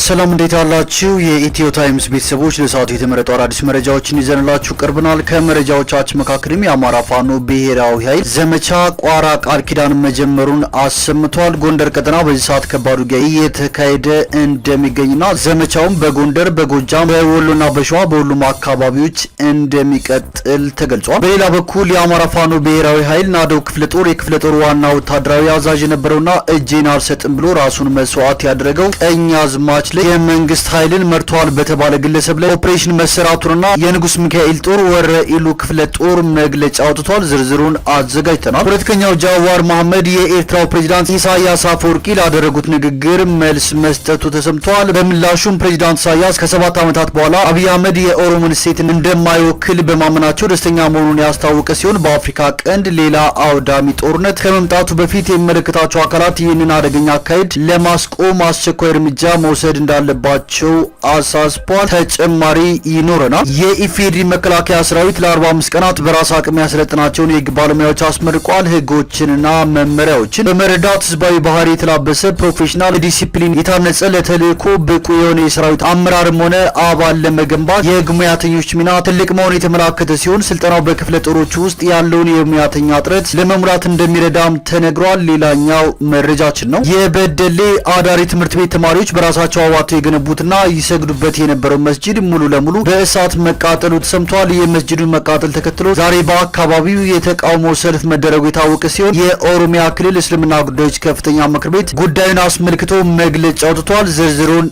ሰላም እንዴት አላችሁ? የኢትዮ ታይምስ ቤተሰቦች ለሰዓቱ የተመረጡ አዳዲስ መረጃዎችን ይዘንላችሁ ቀርበናል። ከመረጃዎቻችን መካከልም የአማራ ፋኖ ብሔራዊ ኃይል ዘመቻ ቋራ ቃል ኪዳን መጀመሩን አሰምቷል። ጎንደር ቀጠና በዚህ ሰዓት ከባድ ውጊያ እየተካሄደ እንደሚገኝና ዘመቻውም በጎንደር፣ በጎጃም፣ በወሎና በሸዋ በሁሉም አካባቢዎች እንደሚቀጥል ተገልጿል። በሌላ በኩል የአማራ ፋኖ ብሔራዊ ኃይል ናደው ክፍለ ጦር የክፍለ ጦር ዋና ወታደራዊ አዛዥ የነበረውና እጄን አልሰጥም ብሎ ራሱን መስዋዕት ያደረገው ቀኛዝማች የመንግስት ኃይልን መርቷል በተባለ ግለሰብ ላይ ኦፕሬሽን መሰራቱንና የንጉስ ሚካኤል ጦር ወረ ኢሉ ክፍለ ጦር መግለጫ አውጥቷል። ዝርዝሩን አዘጋጅተናል። ፖለቲከኛው ጃዋር መሐመድ የኤርትራው ፕሬዝዳንት ኢሳያስ አፈወርቂ ላደረጉት ንግግር መልስ መስጠቱ ተሰምቷል። በምላሹም ፕሬዝዳንት ኢሳያስ ከ7 ዓመታት በኋላ አብይ አህመድ የኦሮሞን እሴትን እንደማይወክል በማመናቸው ደስተኛ መሆኑን ያስታወቀ ሲሆን በአፍሪካ ቀንድ ሌላ አውዳሚ ጦርነት ከመምጣቱ በፊት የሚመለከታቸው አካላት ይህንን አደገኛ አካሄድ ለማስቆም አስቸኳይ እርምጃ መውሰድ እንዳለባቸው አሳስቧል። ተጨማሪ ይኖረናል። የኢፌዴሪ መከላከያ ሰራዊት ለ45 ቀናት በራስ አቅም ያሰለጠናቸውን የህግ ባለሙያዎች አስመርቋል። ህጎችንና መመሪያዎችን በመረዳት ህዝባዊ ባህሪ የተላበሰ ፕሮፌሽናል ዲሲፕሊን የታነጸ ለተልእኮ ብቁ የሆነ የሰራዊት አመራርም ሆነ አባል ለመገንባት የህግ ሙያተኞች ሚና ትልቅ መሆኑን የተመላከተ ሲሆን ስልጠናው በክፍለ ጦሮች ውስጥ ያለውን የሙያተኛ እጥረት ለመሙላት እንደሚረዳም ተነግሯል። ሌላኛው መረጃችን ነው። የበደሌ አዳሪ ትምህርት ቤት ተማሪዎች በራሳቸው አዋቶ የገነቡትና ይሰግዱበት የነበረው መስጂድ ሙሉ ለሙሉ በእሳት መቃጠሉ ተሰምቷል። የመስጂዱን መቃጠል ተከትሎ ዛሬ በአካባቢው የተቃውሞ ሰልፍ መደረጉ የታወቀ ሲሆን የኦሮሚያ ክልል እስልምና ጉዳዮች ከፍተኛ ምክር ቤት ጉዳዩን አስመልክቶ መግለጫ አውጥቷል። ዝርዝሩን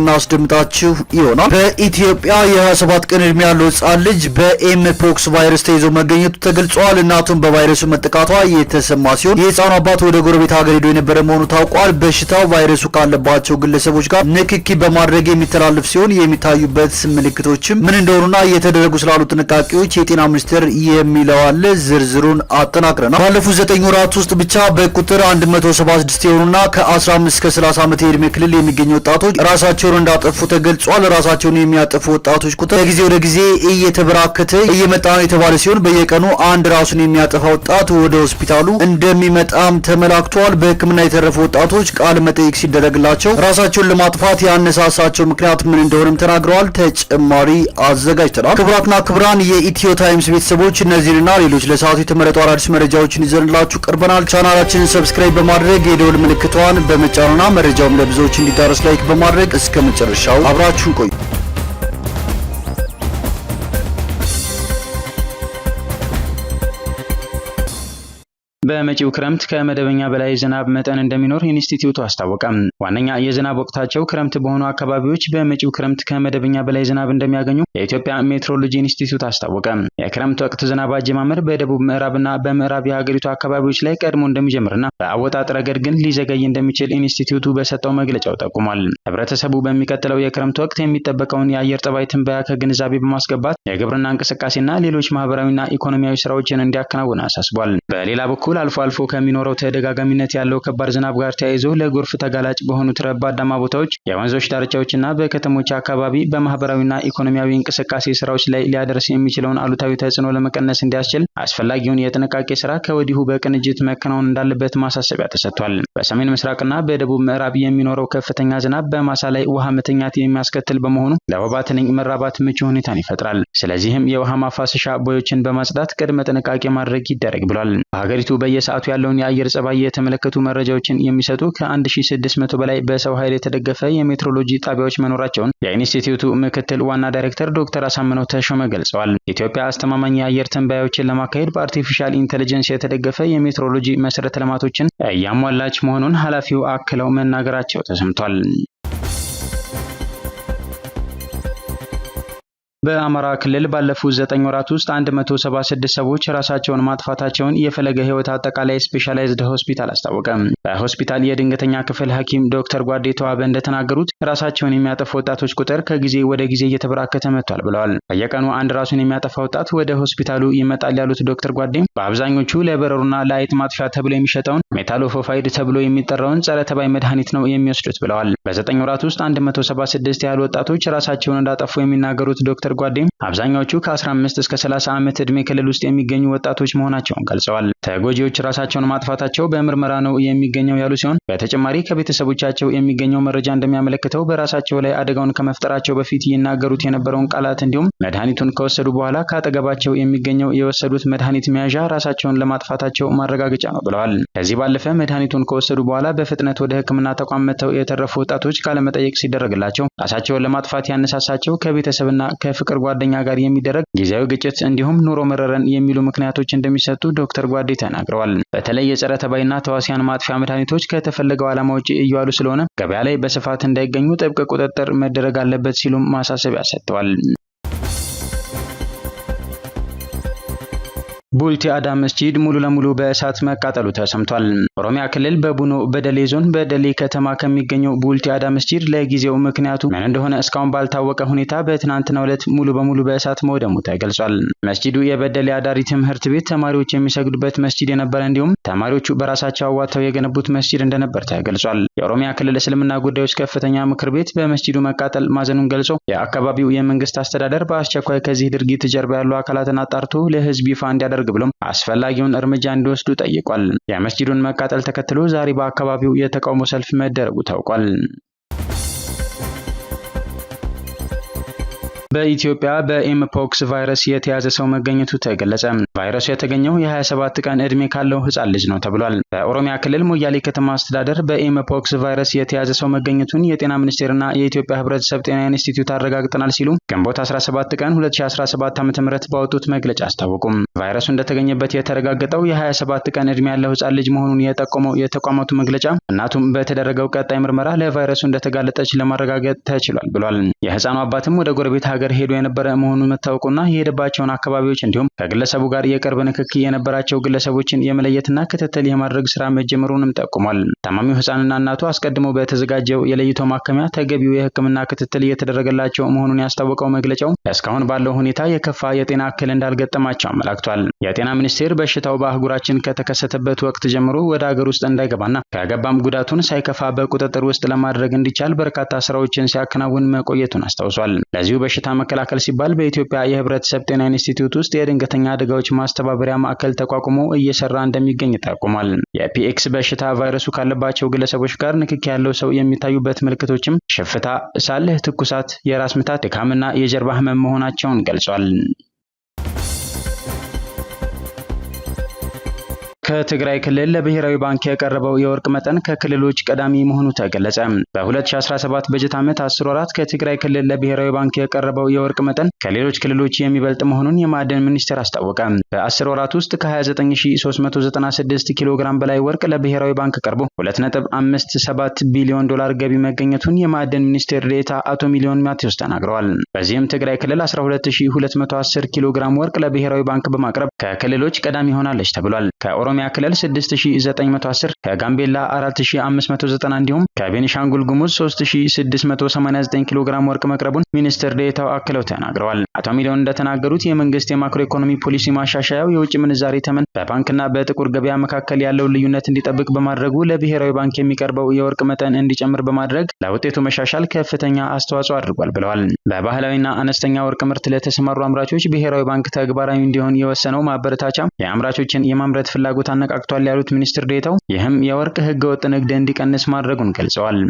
የምናስደምጣችሁ ይሆናል። በኢትዮጵያ የ27 ቀን ዕድሜ ያለው ህጻን ልጅ በኤምፖክስ ቫይረስ ተይዞ መገኘቱ ተገልጿል። እናቱም በቫይረሱ መጠቃቷ የተሰማ ሲሆን የህፃኑ አባት ወደ ጎረቤት ሀገር ሄዶ የነበረ መሆኑ ታውቋል። በሽታው ቫይረሱ ካለባቸው ግለሰቦች ጋር ንክኪ በማድረግ የሚተላለፍ ሲሆን የሚታዩበት ምልክቶችም ምን እንደሆኑና እየተደረጉ ስላሉ ጥንቃቄዎች የጤና ሚኒስቴር የሚለው አለ። ዝርዝሩን አጠናቅረናል። ባለፉት 9 ወራት ውስጥ ብቻ በቁጥር 176 የሆኑና ከ15 እስከ 30 ዓመት የዕድሜ ክልል የሚገኙ ወጣቶች ራሳቸውን እንዳጠፉ ተገልጿል። ራሳቸውን የሚያጠፉ ወጣቶች ቁጥር ከጊዜ ወደ ጊዜ እየተበራከተ እየመጣ ነው የተባለ ሲሆን በየቀኑ አንድ ራሱን የሚያጠፋ ወጣት ወደ ሆስፒታሉ እንደሚመጣም ተመላክቷል። በሕክምና የተረፉ ወጣቶች ቃለ መጠይቅ ሲደረግላቸው ራሳቸውን ለማጥፋት ያነሳሳቸው ምክንያት ምን እንደሆነም ተናግረዋል። ተጨማሪ አዘጋጅተናል። ክቡራትና ክቡራን የኢትዮ ታይምስ ቤተሰቦች እነዚህንና ሌሎች ለሰዓቱ የተመረጡ አዳዲስ መረጃዎችን ይዘንላችሁ ቀርበናል። ቻናላችንን ሰብስክራይብ በማድረግ የደወል ምልክቷን በመጫንና መረጃውም ለብዙዎች እንዲዳረስ ላይክ በማድረግ እስከ መጨረሻው አብራችሁን ቆዩ። በመጪው ክረምት ከመደበኛ በላይ ዝናብ መጠን እንደሚኖር ኢንስቲትዩቱ አስታወቀ። ዋነኛ የዝናብ ወቅታቸው ክረምት በሆኑ አካባቢዎች በመጪው ክረምት ከመደበኛ በላይ ዝናብ እንደሚያገኙ የኢትዮጵያ ሜትሮሎጂ ኢንስቲትዩት አስታወቀ። የክረምት ወቅት ዝናብ አጀማመር በደቡብ ምዕራብና በምዕራብ የሀገሪቱ አካባቢዎች ላይ ቀድሞ እንደሚጀምርና በአወጣጥ ረገድ ግን ሊዘገይ እንደሚችል ኢንስቲትዩቱ በሰጠው መግለጫው ጠቁሟል። ህብረተሰቡ በሚቀጥለው የክረምት ወቅት የሚጠበቀውን የአየር ጠባይ ትንበያ ከግንዛቤ በማስገባት የግብርና እንቅስቃሴና ሌሎች ማህበራዊና ኢኮኖሚያዊ ስራዎችን እንዲያከናውን አሳስቧል። በሌላ በኩል አልፎ አልፎ ከሚኖረው ተደጋጋሚነት ያለው ከባድ ዝናብ ጋር ተያይዞ ለጎርፍ ተጋላጭ በሆኑት ረባዳማ ቦታዎች፣ የወንዞች ዳርቻዎችና በከተሞች አካባቢ በማህበራዊና ኢኮኖሚያዊ እንቅስቃሴ ስራዎች ላይ ሊያደርስ የሚችለውን አሉታዊ ተጽዕኖ ለመቀነስ እንዲያስችል አስፈላጊውን የጥንቃቄ ስራ ከወዲሁ በቅንጅት መከናወን እንዳለበት ማሳሰቢያ ተሰጥቷል። በሰሜን ምስራቅና በደቡብ ምዕራብ የሚኖረው ከፍተኛ ዝናብ በማሳ ላይ ውሃ መተኛት የሚያስከትል በመሆኑ ለወባ ትንኝ መራባት ምቹ ሁኔታን ይፈጥራል። ስለዚህም የውሃ ማፋሰሻ ቦዮችን በማጽዳት ቅድመ ጥንቃቄ ማድረግ ይደረግ ብሏል። በሀገሪቱ በየሰዓቱ ያለውን የአየር ጸባይ የተመለከቱ መረጃዎችን የሚሰጡ ከ1600 በላይ በሰው ኃይል የተደገፈ የሜትሮሎጂ ጣቢያዎች መኖራቸውን የኢንስቲትዩቱ ምክትል ዋና ዳይሬክተር ዶክተር አሳምነው ተሾመ ገልጸዋል። ኢትዮጵያ አስተማማኝ የአየር ትንበያዎችን ለማካሄድ በአርቲፊሻል ኢንተለጀንስ የተደገፈ የሜትሮሎጂ መሰረተ ልማቶችን እያሟላች መሆኑን ኃላፊው አክለው መናገራቸው ተሰምቷል። በአማራ ክልል ባለፉት 9 ወራት ውስጥ 176 ሰዎች ራሳቸውን ማጥፋታቸውን የፈለገ ህይወት አጠቃላይ ስፔሻላይዝድ ሆስፒታል አስታወቀ። በሆስፒታል የድንገተኛ ክፍል ሐኪም ዶክተር ጓዴ ተዋበ እንደተናገሩት ራሳቸውን የሚያጠፉ ወጣቶች ቁጥር ከጊዜ ወደ ጊዜ እየተበራከተ መጥቷል ብለዋል። በየቀኑ አንድ ራሱን የሚያጠፋ ወጣት ወደ ሆስፒታሉ ይመጣል ያሉት ዶክተር ጓዴ በአብዛኞቹ ለበረሩና ለአይጥ ማጥፊያ ተብሎ የሚሸጠውን ሜታሎፎፋይድ ተብሎ የሚጠራውን ጸረ ተባይ መድኃኒት ነው የሚወስዱት ብለዋል። በ9 ወራት ውስጥ 176 ያህል ወጣቶች ራሳቸውን እንዳጠፉ የሚናገሩት ዶክተር ጓዴ አብዛኛዎቹ ከ15 እስከ 30 ዓመት ዕድሜ ክልል ውስጥ የሚገኙ ወጣቶች መሆናቸውን ገልጸዋል። ተጎጂዎች ራሳቸውን ማጥፋታቸው በምርመራ ነው የሚገኘው ያሉ ሲሆን በተጨማሪ ከቤተሰቦቻቸው የሚገኘው መረጃ እንደሚያመለክተው በራሳቸው ላይ አደጋውን ከመፍጠራቸው በፊት ይናገሩት የነበረውን ቃላት እንዲሁም መድኃኒቱን ከወሰዱ በኋላ ካጠገባቸው የሚገኘው የወሰዱት መድኃኒት መያዣ ራሳቸውን ለማጥፋታቸው ማረጋገጫ ነው ብለዋል። ከዚህ ባለፈ መድኃኒቱን ከወሰዱ በኋላ በፍጥነት ወደ ሕክምና ተቋም መጥተው የተረፉ ወጣቶች ካለመጠየቅ ሲደረግላቸው ራሳቸውን ለማጥፋት ያነሳሳቸው ከቤተሰብና ከፍቅር ጓደኛ ጋር የሚደረግ ጊዜያዊ ግጭት እንዲሁም ኑሮ መረረን የሚሉ ምክንያቶች እንደሚሰጡ ዶክተር ጓዴ ተናግረዋል። በተለይ የጸረ ተባይና ተዋሲያን ማጥፊያ መድኃኒቶች ከተፈለገው ዓላማ ውጪ እየዋሉ ስለሆነ ገበያ ላይ በስፋት እንዳይገኙ ጥብቅ ቁጥጥር መደረግ አለበት ሲሉም ማሳሰቢያ ሰጥተዋል። ቡልቲ አዳ መስጂድ ሙሉ ለሙሉ በእሳት መቃጠሉ ተሰምቷል። ኦሮሚያ ክልል በቡኖ በደሌ ዞን በደሌ ከተማ ከሚገኘው ቡልቲ አዳ መስጂድ ለጊዜው ምክንያቱ ምን እንደሆነ እስካሁን ባልታወቀ ሁኔታ በትናንትናው ዕለት ሙሉ በሙሉ በእሳት መውደሙ ተገልጿል። መስጂዱ የበደሌ አዳሪ ትምህርት ቤት ተማሪዎች የሚሰግዱበት መስጂድ የነበረ እንዲሁም ተማሪዎቹ በራሳቸው አዋጥተው የገነቡት መስጂድ እንደነበር ተገልጿል። የኦሮሚያ ክልል እስልምና ጉዳዮች ከፍተኛ ምክር ቤት በመስጂዱ መቃጠል ማዘኑን ገልጾ የአካባቢው የመንግስት አስተዳደር በአስቸኳይ ከዚህ ድርጊት ጀርባ ያሉ አካላትን አጣርቶ ለህዝብ ይፋ እንዲያደርግ ብሎም አስፈላጊውን እርምጃ እንዲወስዱ ጠይቋል። የመስጂዱን መቃጠል ተከትሎ ዛሬ በአካባቢው የተቃውሞ ሰልፍ መደረጉ ታውቋል። በኢትዮጵያ በኤምፖክስ ቫይረስ የተያዘ ሰው መገኘቱ ተገለጸ። ቫይረሱ የተገኘው የ27 ቀን ዕድሜ ካለው ህፃን ልጅ ነው ተብሏል። በኦሮሚያ ክልል ሞያሌ ከተማ አስተዳደር በኤምፖክስ ቫይረስ የተያዘ ሰው መገኘቱን የጤና ሚኒስቴርና የኢትዮጵያ ህብረተሰብ ጤና ኢንስቲትዩት አረጋግጠናል ሲሉ ግንቦት 17 ቀን 2017 ዓ.ም ባወጡት መግለጫ አስታወቁም። ቫይረሱ እንደተገኘበት የተረጋገጠው የ27 ቀን ዕድሜ ያለው ህፃን ልጅ መሆኑን የጠቆመው የተቋማቱ መግለጫ እናቱም በተደረገው ቀጣይ ምርመራ ለቫይረሱ እንደተጋለጠች ለማረጋገጥ ተችሏል ብሏል። የህፃኑ አባትም ወደ ጎረቤት ሀገር ሄዶ የነበረ መሆኑን መታወቁና የሄደባቸውን አካባቢዎች እንዲሁም ከግለሰቡ ጋር የቅርብ ንክኪ የነበራቸው ግለሰቦችን የመለየትና ክትትል የማድረግ ስራ መጀመሩንም ጠቁሟል። ታማሚው ህፃንና እናቱ አስቀድመው በተዘጋጀው የለይቶ ማከሚያ ተገቢው የህክምና ክትትል እየተደረገላቸው መሆኑን ያስታወቀው መግለጫው እስካሁን ባለው ሁኔታ የከፋ የጤና እክል እንዳልገጠማቸው አመላክቷል። የጤና ሚኒስቴር በሽታው በአህጉራችን ከተከሰተበት ወቅት ጀምሮ ወደ ሀገር ውስጥ እንዳይገባና ከገባም ጉዳቱን ሳይከፋ በቁጥጥር ውስጥ ለማድረግ እንዲቻል በርካታ ስራዎችን ሲያከናውን መቆየቱን አስታውሷል። ለዚሁ በሽታ መከላከል ሲባል በኢትዮጵያ የህብረተሰብ ጤና ኢንስቲትዩት ውስጥ የድንገተኛ አደጋዎች ማስተባበሪያ ማዕከል ተቋቁሞ እየሰራ እንደሚገኝ ጠቁሟል። የፒኤክስ በሽታ ቫይረሱ ካለባቸው ግለሰቦች ጋር ንክኪ ያለው ሰው የሚታዩበት ምልክቶችም ሽፍታ፣ ሳል፣ ትኩሳት፣ የራስ ምታት፣ ድካምና የጀርባ ህመም መሆናቸውን ገልጿል። ከትግራይ ክልል ለብሔራዊ ባንክ የቀረበው የወርቅ መጠን ከክልሎች ቀዳሚ መሆኑ ተገለጸ። በ2017 በጀት ዓመት 10 ወራት ከትግራይ ክልል ለብሔራዊ ባንክ የቀረበው የወርቅ መጠን ከሌሎች ክልሎች የሚበልጥ መሆኑን የማዕድን ሚኒስቴር አስታወቀ። በ10 ወራት ውስጥ ከ29396 ኪሎ ግራም በላይ ወርቅ ለብሔራዊ ባንክ ቀርቦ 2.57 ቢሊዮን ዶላር ገቢ መገኘቱን የማዕድን ሚኒስቴር ዴኤታ አቶ ሚሊዮን ማቴዎስ ተናግረዋል። በዚህም ትግራይ ክልል 12210 ኪሎ ግራም ወርቅ ለብሔራዊ ባንክ በማቅረብ ከክልሎች ቀዳሚ ሆናለች ተብሏል። ከኦሮሚያ ክልል 6910፣ ከጋምቤላ 4590 እንዲሁም ከቤኒሻንጉል ጉሙዝ 3689 ኪሎ ግራም ወርቅ መቅረቡን ሚኒስትር ዴኤታው አክለው ተናግረዋል። አቶ ሚሊዮን እንደተናገሩት የመንግስት የማክሮ ኢኮኖሚ ፖሊሲ ማሻሻያው የውጭ ምንዛሬ ተመን በባንክና በጥቁር ገበያ መካከል ያለውን ልዩነት እንዲጠብቅ በማድረጉ ለብሔራዊ ባንክ የሚቀርበው የወርቅ መጠን እንዲጨምር በማድረግ ለውጤቱ መሻሻል ከፍተኛ አስተዋጽኦ አድርጓል ብለዋል። በባህላዊና አነስተኛ ወርቅ ምርት ለተሰማሩ አምራቾች ብሔራዊ ባንክ ተግባራዊ እንዲሆን የወሰነው ማበረታቻ የአምራቾችን የማምረት ፍላጎት አነቃቅቷል ያሉት ሚኒስትር ዴኤታው ይህም የወርቅ ህገወጥ ንግድ እንዲቀንስ ማድረጉን ገልጸዋል።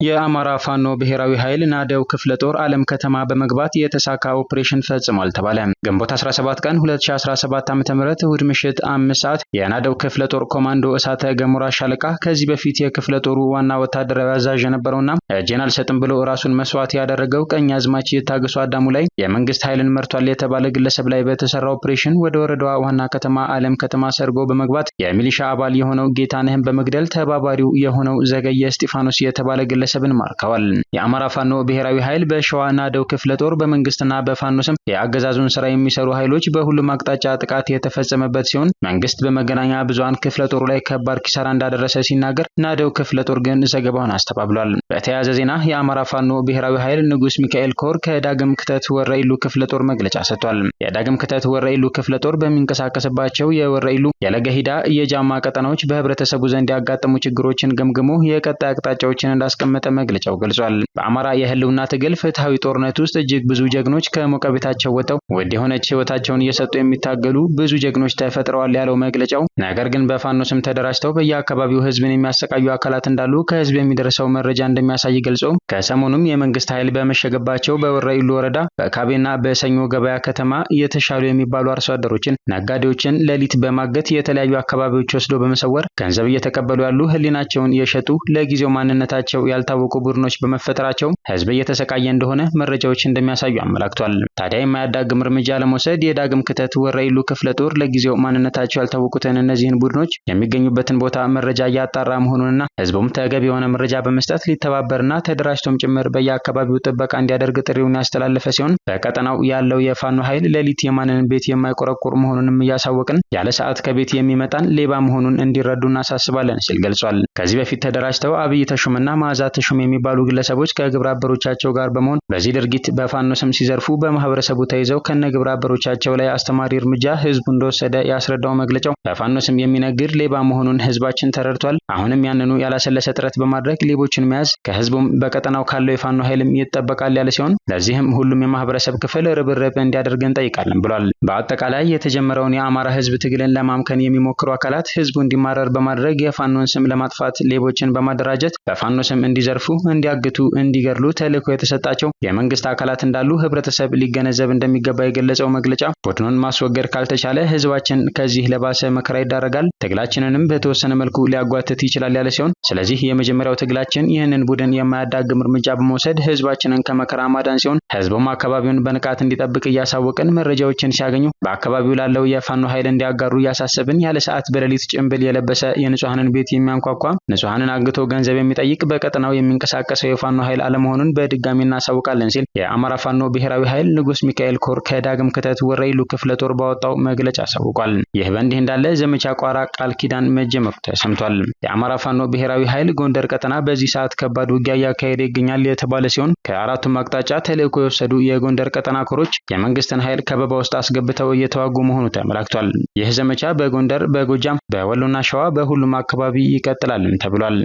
የአማራ ፋኖ ብሔራዊ ኃይል ናደው ክፍለ ጦር ዓለም ከተማ በመግባት የተሳካ ኦፕሬሽን ፈጽሟል ተባለ። ግንቦት 17 ቀን 2017 ዓ.ም እሁድ ምሽት 5 ሰዓት የናደው ክፍለ ጦር ኮማንዶ እሳተ ገሞራ ሻለቃ ከዚህ በፊት የክፍለ ጦሩ ዋና ወታደራዊ አዛዥ የነበረውና እጄን አልሰጥም ብሎ ራሱን መስዋዕት ያደረገው ቀኛዝማች የታገሱ አዳሙ ላይ የመንግስት ኃይልን መርቷል የተባለ ግለሰብ ላይ በተሰራ ኦፕሬሽን ወደ ወረዳዋ ዋና ከተማ ዓለም ከተማ ሰርጎ በመግባት የሚሊሻ አባል የሆነው ጌታነህን በመግደል ተባባሪው የሆነው ዘገየ እስጢፋኖስ የተባለ ግለሰብን ማርከዋል። የአማራ ፋኖ ብሔራዊ ኃይል በሸዋ ናደው ክፍለ ጦር በመንግስትና በፋኖ ስም የአገዛዙን ስራ የሚሰሩ ኃይሎች በሁሉም አቅጣጫ ጥቃት የተፈጸመበት ሲሆን መንግስት በመገናኛ ብዙሃን ክፍለ ጦሩ ላይ ከባድ ኪሳራ እንዳደረሰ ሲናገር፣ ናደው ክፍለ ጦር ግን ዘገባውን አስተባብሏል። በተያያዘ ዜና የአማራ ፋኖ ብሔራዊ ኃይል ንጉስ ሚካኤል ኮር ከዳግም ክተት ወረኢሉ ክፍለ ጦር መግለጫ ሰጥቷል። የዳግም ክተት ወረኢሉ ክፍለ ጦር በሚንቀሳቀስባቸው የወረኢሉ የለገሂዳ የጃማ ቀጠናዎች በህብረተሰቡ ዘንድ ያጋጠሙ ችግሮችን ገምግሞ የቀጣይ አቅጣጫዎችን እንዳስቀመጠ እንዳስቀመጠ መግለጫው ገልጿል። በአማራ የህልውና ትግል ፍትሃዊ ጦርነት ውስጥ እጅግ ብዙ ጀግኖች ከሞቀ ቤታቸው ወጥተው ውድ የሆነች ህይወታቸውን እየሰጡ የሚታገሉ ብዙ ጀግኖች ተፈጥረዋል ያለው መግለጫው፣ ነገር ግን በፋኖ ስም ተደራጅተው በየአካባቢው ህዝብን የሚያሰቃዩ አካላት እንዳሉ ከህዝብ የሚደርሰው መረጃ እንደሚያሳይ ገልጾ ከሰሞኑም የመንግስት ኃይል በመሸገባቸው በወረኢሉ ወረዳ በካቤና በሰኞ ገበያ ከተማ የተሻሉ የሚባሉ አርሶ አደሮችን፣ ነጋዴዎችን ሌሊት በማገት የተለያዩ አካባቢዎች ወስዶ በመሰወር ገንዘብ እየተቀበሉ ያሉ ህሊናቸውን የሸጡ ለጊዜው ማንነታቸው ያልታወቁ ቡድኖች በመፈጠራቸው ህዝብ እየተሰቃየ እንደሆነ መረጃዎች እንደሚያሳዩ አመላክቷል። ታዲያ የማያዳግም እርምጃ ለመውሰድ የዳግም ክተት ወረኢሉ ክፍለ ጦር ለጊዜው ማንነታቸው ያልታወቁትን እነዚህን ቡድኖች የሚገኙበትን ቦታ መረጃ እያጣራ መሆኑንና ህዝቡም ተገቢ የሆነ መረጃ በመስጠት ሊተባበርና ተደራጅቶም ጭምር በየአካባቢው ጥበቃ እንዲያደርግ ጥሪውን ያስተላለፈ ሲሆን በቀጠናው ያለው የፋኖ ኃይል ሌሊት የማንን ቤት የማይቆረቁር መሆኑንም እያሳወቅን ያለ ሰዓት ከቤት የሚመጣን ሌባ መሆኑን እንዲረዱ እናሳስባለን ሲል ገልጿል። ከዚህ በፊት ተደራጅተው አብይ ተሹምና መዓዛ ተሹም የሚባሉ ግለሰቦች ከግብረ አበሮቻቸው ጋር በመሆን በዚህ ድርጊት በፋኖ ስም ሲዘርፉ በማህበረሰቡ ተይዘው ከነ ግብረ አበሮቻቸው ላይ አስተማሪ እርምጃ ህዝቡ እንደወሰደ ያስረዳው መግለጫው በፋኖ ስም የሚነግድ ሌባ መሆኑን ህዝባችን ተረድቷል። አሁንም ያንኑ ያላሰለሰ ጥረት በማድረግ ሌቦችን መያዝ ከህዝቡም በቀጠናው ካለው የፋኖ ኃይልም ይጠበቃል ያለ ሲሆን ለዚህም ሁሉም የማህበረሰብ ክፍል ርብርብ እንዲያደርግ እንጠይቃለን ብሏል። በአጠቃላይ የተጀመረውን የአማራ ህዝብ ትግልን ለማምከን የሚሞክሩ አካላት ህዝቡ እንዲማረር በማድረግ የፋኖን ስም ለማጥፋት ሌቦችን በማደራጀት በፋኖ ስም እንዲዘርፉ፣ እንዲያግቱ፣ እንዲገድሉ ተልዕኮ የተሰጣቸው የመንግስት አካላት እንዳሉ ህብረተሰብ ሊገነዘብ እንደሚገባ የገለጸው መግለጫ ቡድኑን ማስወገድ ካልተቻለ ህዝባችን ከዚህ ለባሰ መከራ ይዳረጋል፣ ትግላችንንም በተወሰነ መልኩ ሊያጓትት ይችላል ያለ ሲሆን ስለዚህ የመጀመሪያው ትግላችን ይህንን ቡድን የማያዳግም እርምጃ በመውሰድ ህዝባችንን ከመከራ ማዳን ሲሆን ህዝቡም አካባቢውን በንቃት እንዲጠብቅ እያሳወቅን መረጃዎችን ሲያገኙ በአካባቢው ላለው የፋኖ ኃይል እንዲያጋሩ እያሳሰብን ያለ ሰዓት በሌሊት ጭንብል የለበሰ የንጹሃንን ቤት የሚያንኳኳ ንጹሃንን አግቶ ገንዘብ የሚጠይቅ በቀጠናው የሚንቀሳቀሰው የፋኖ ኃይል አለመሆኑን በድጋሚ እናሳውቃለን ሲል የአማራ ፋኖ ብሔራዊ ኃይል ንጉስ ሚካኤል ኮር ከዳግም ክተት ወረኢሉ ክፍለ ጦር ባወጣው መግለጫ አሳውቋል። ይህ በእንዲህ እንዳለ ዘመቻ ቋራ ቃል ኪዳን መጀመሩ ተሰምቷል። የአማራ ፋኖ ብሔራዊ ኃይል ጎንደር ቀጠና በዚህ ሰዓት ከባድ ውጊያ እያካሄደ ይገኛል የተባለ ሲሆን ከአራቱም አቅጣጫ ተልዕኮ የወሰዱ የጎንደር ቀጠና ኮሮች የመንግስትን ኃይል ከበባ ውስጥ አስገብተው እየተዋጉ መሆኑ ተመላክቷል። ይህ ዘመቻ በጎንደር፣ በጎጃም፣ በወሎና ሸዋ በሁሉም አካባቢ ይቀጥላልም ተብሏል።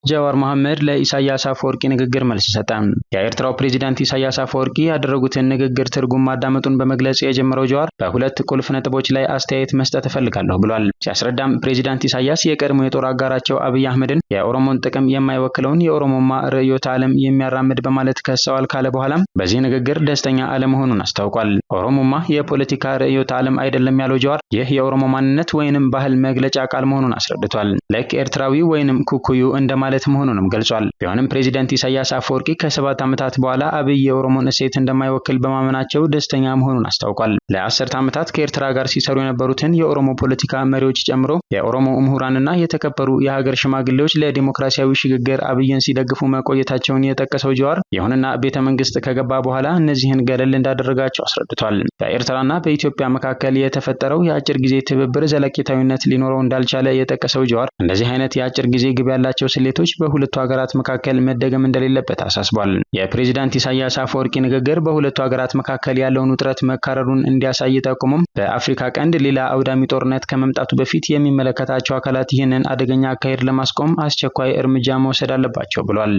ጃዋር መሐመድ ለኢሳያስ አፈወርቂ ንግግር መልስ ሰጠ። የኤርትራው ፕሬዝዳንት ኢሳያስ አፈወርቂ ያደረጉትን ንግግር ትርጉም ማዳመጡን በመግለጽ የጀመረው ጃዋር በሁለት ቁልፍ ነጥቦች ላይ አስተያየት መስጠት እፈልጋለሁ ብሏል። ሲያስረዳም ፕሬዝዳንት ኢሳያስ የቀድሞ የጦር አጋራቸው አብይ አህመድን የኦሮሞን ጥቅም የማይወክለውን የኦሮሞማ ርዕዮተ ዓለም የሚያራምድ በማለት ከሰዋል ካለ በኋላም በዚህ ንግግር ደስተኛ አለመሆኑን አስታውቋል። ኦሮሞማ የፖለቲካ ርዕዮተ ዓለም አይደለም ያለው ጃዋር ይህ የኦሮሞ ማንነት ወይንም ባህል መግለጫ ቃል መሆኑን አስረድቷል። ልክ ኤርትራዊ ወይንም ኩኩዩ እንደማለት መሆኑንም ገልጿል። ቢሆንም ፕሬዝዳንት ኢሳያስ አፈወርቂ ከ7 ዓመታት በኋላ አብይ የኦሮሞን እሴት እንደማይወክል በማመናቸው ደስተኛ መሆኑን አስታውቋል። ለ10 ዓመታት ከኤርትራ ጋር ሲሰሩ የነበሩትን የኦሮሞ ፖለቲካ መሪዎች ጨምሮ የኦሮሞ ምሁራንና የተከበሩ የሀገር ሽማግሌዎች ለዲሞክራሲያዊ ሽግግር አብይን ሲደግፉ መቆየታቸውን የጠቀሰው ጃዋር ይሁንና ቤተ መንግስት ከገባ በኋላ እነዚህን ገለል እንዳደረጋቸው አስረድቷል። በኤርትራና በኢትዮጵያ መካከል የተፈጠረው የአጭር ጊዜ ትብብር ዘለቂታዊነት ሊኖረው እንዳልቻለ የጠቀሰው ጃዋር እንደዚህ አይነት የአጭር ጊዜ ግብ ያላቸው ስሌቶች በሁለቱ ሀገራት መካከል መደገም እንደሌለበት አሳስቧል። የፕሬዝዳንት ኢሳያስ አፈወርቂ ንግግር በሁለቱ ሀገራት መካከል ያለውን ውጥረት መካረሩን እንዲያሳይ ጠቁሞም በአፍሪካ ቀንድ ሌላ አውዳሚ ጦርነት ከመምጣቱ በፊት የሚመለከታቸው አካላት ይህንን አደገኛ አካሄድ ለማስቆም አስቸኳይ እርምጃ መውሰድ አለባቸው ብሏል።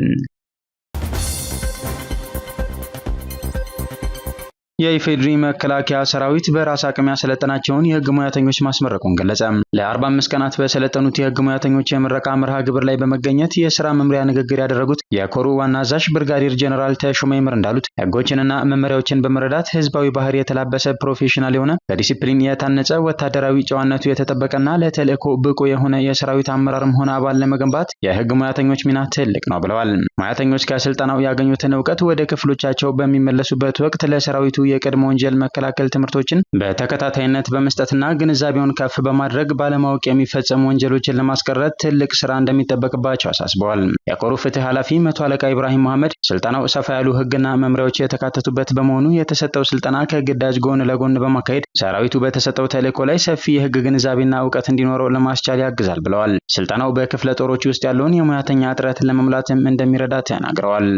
የኢፌዴሪ መከላከያ ሰራዊት በራስ አቅም ያሰለጠናቸውን የህግ ሙያተኞች ማስመረቁን ገለጸ። ለ45 ቀናት በሰለጠኑት የህግ ሙያተኞች የምረቃ መርሃ ግብር ላይ በመገኘት የስራ መምሪያ ንግግር ያደረጉት የኮሩ ዋና አዛዥ ብርጋዴር ጀነራል ተሾመ ይመር እንዳሉት ህጎችንና መመሪያዎችን በመረዳት ህዝባዊ ባህሪ የተላበሰ ፕሮፌሽናል የሆነ በዲሲፕሊን የታነጸ ወታደራዊ ጨዋነቱ የተጠበቀና ለተልእኮ ብቁ የሆነ የሰራዊት አመራርም ሆነ አባል ለመገንባት የህግ ሙያተኞች ሚና ትልቅ ነው ብለዋል። ሙያተኞች ከስልጠናው ያገኙትን እውቀት ወደ ክፍሎቻቸው በሚመለሱበት ወቅት ለሰራዊቱ የቀድሞ ወንጀል መከላከል ትምህርቶችን በተከታታይነት በመስጠትና ግንዛቤውን ከፍ በማድረግ ባለማወቅ የሚፈጸሙ ወንጀሎችን ለማስቀረት ትልቅ ስራ እንደሚጠበቅባቸው አሳስበዋል። የኮሩ ፍትህ ኃላፊ መቶ አለቃ ኢብራሂም መሐመድ ስልጠናው ሰፋ ያሉ ህግና መምሪያዎች የተካተቱበት በመሆኑ የተሰጠው ስልጠና ከግዳጅ ጎን ለጎን በማካሄድ ሰራዊቱ በተሰጠው ተልዕኮ ላይ ሰፊ የህግ ግንዛቤና እውቀት እንዲኖረው ለማስቻል ያግዛል ብለዋል። ስልጠናው በክፍለ ጦሮች ውስጥ ያለውን የሙያተኛ እጥረት ለመሙላትም እንደሚረዳ ተናግረዋል።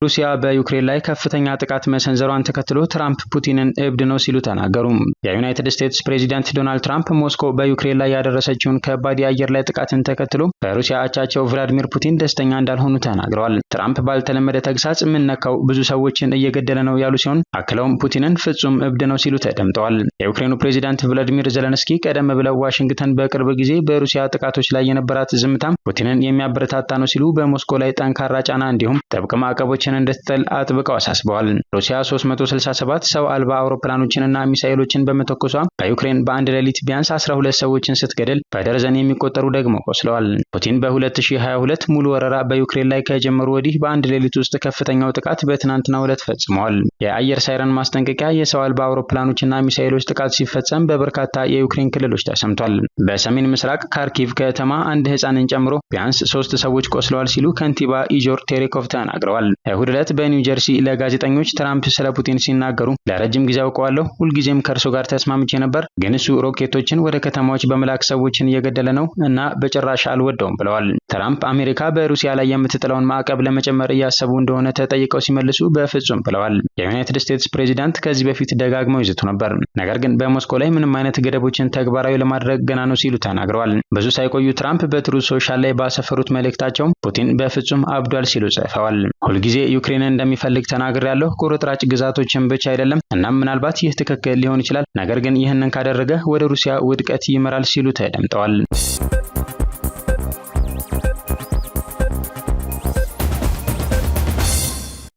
ሩሲያ በዩክሬን ላይ ከፍተኛ ጥቃት መሰንዘሯን ተከትሎ ትራምፕ ፑቲንን እብድ ነው ሲሉ ተናገሩ። የዩናይትድ ስቴትስ ፕሬዚዳንት ዶናልድ ትራምፕ ሞስኮ በዩክሬን ላይ ያደረሰችውን ከባድ የአየር ላይ ጥቃትን ተከትሎ በሩሲያ አቻቸው ቭላዲሚር ፑቲን ደስተኛ እንዳልሆኑ ተናግረዋል። ትራምፕ ባልተለመደ ተግሳጽ ምን ነካው ብዙ ሰዎችን እየገደለ ነው ያሉ ሲሆን አክለውም ፑቲንን ፍጹም እብድ ነው ሲሉ ተደምጠዋል። የዩክሬኑ ፕሬዚዳንት ቭላዲሚር ዘለንስኪ ቀደም ብለው ዋሽንግተን በቅርብ ጊዜ በሩሲያ ጥቃቶች ላይ የነበራት ዝምታም ፑቲንን የሚያበረታታ ነው ሲሉ በሞስኮ ላይ ጠንካራ ጫና እንዲሁም ጥብቅ ማዕቀቦችን እንድትጥል አጥብቀው አሳስበዋል። ሩሲያ 367 ሰው አልባ አውሮፕላኖችንና ሚሳኤሎችን በመተኮሷ በዩክሬን በአንድ ሌሊት ቢያንስ 12 ሰዎችን ስትገድል በደርዘን የሚቆጠሩ ደግሞ ቆስለዋል። ፑቲን በ2022 ሙሉ ወረራ በዩክሬን ላይ ከጀመሩ ወዲህ በአንድ ሌሊት ውስጥ ከፍተኛው ጥቃት በትናንትናው ዕለት ፈጽመዋል። የአየር ሳይረን ማስጠንቀቂያ የሰው አልባ አውሮፕላኖችና ሚሳኤሎች ጥቃት ሲፈጸም በበርካታ የዩክሬን ክልሎች ተሰምቷል። በሰሜን ምስራቅ ካርኪቭ ከተማ አንድ ህፃንን ጨምሮ ቢያንስ 3 ሰዎች ቆስለዋል ሲሉ ከንቲባ ኢጆር ቴሬኮቭ ተናግረዋል። እሁድ ዕለት በኒው ጀርሲ ለጋዜጠኞች ትራምፕ ስለ ፑቲን ሲናገሩ ለረጅም ጊዜ አውቀዋለሁ፣ ሁልጊዜም ከእርሱ ጋር ተስማምቼ ነበር፣ ግን እሱ ሮኬቶችን ወደ ከተማዎች በመላክ ሰዎችን እየገደለ ነው እና በጭራሽ አልወደውም ብለዋል። ትራምፕ አሜሪካ በሩሲያ ላይ የምትጥለውን ማዕቀብ ለመጨመር እያሰቡ እንደሆነ ተጠይቀው ሲመልሱ በፍጹም ብለዋል። የዩናይትድ ስቴትስ ፕሬዚዳንት ከዚህ በፊት ደጋግመው ይዝቱ ነበር፣ ነገር ግን በሞስኮ ላይ ምንም አይነት ገደቦችን ተግባራዊ ለማድረግ ገና ነው ሲሉ ተናግረዋል። ብዙ ሳይቆዩ ትራምፕ በትሩዝ ሶሻል ላይ ባሰፈሩት መልእክታቸው ፑቲን በፍጹም አብዷል ሲሉ ጽፈዋል። ሁልጊዜ ዩክሬንን እንደሚፈልግ ተናግሬያለሁ፣ ቁርጥራጭ ግዛቶችን ብቻ አይደለም። እናም ምናልባት ይህ ትክክል ሊሆን ይችላል፣ ነገር ግን ይህንን ካደረገ ወደ ሩሲያ ውድቀት ይመራል ሲሉ ተደምጠዋል።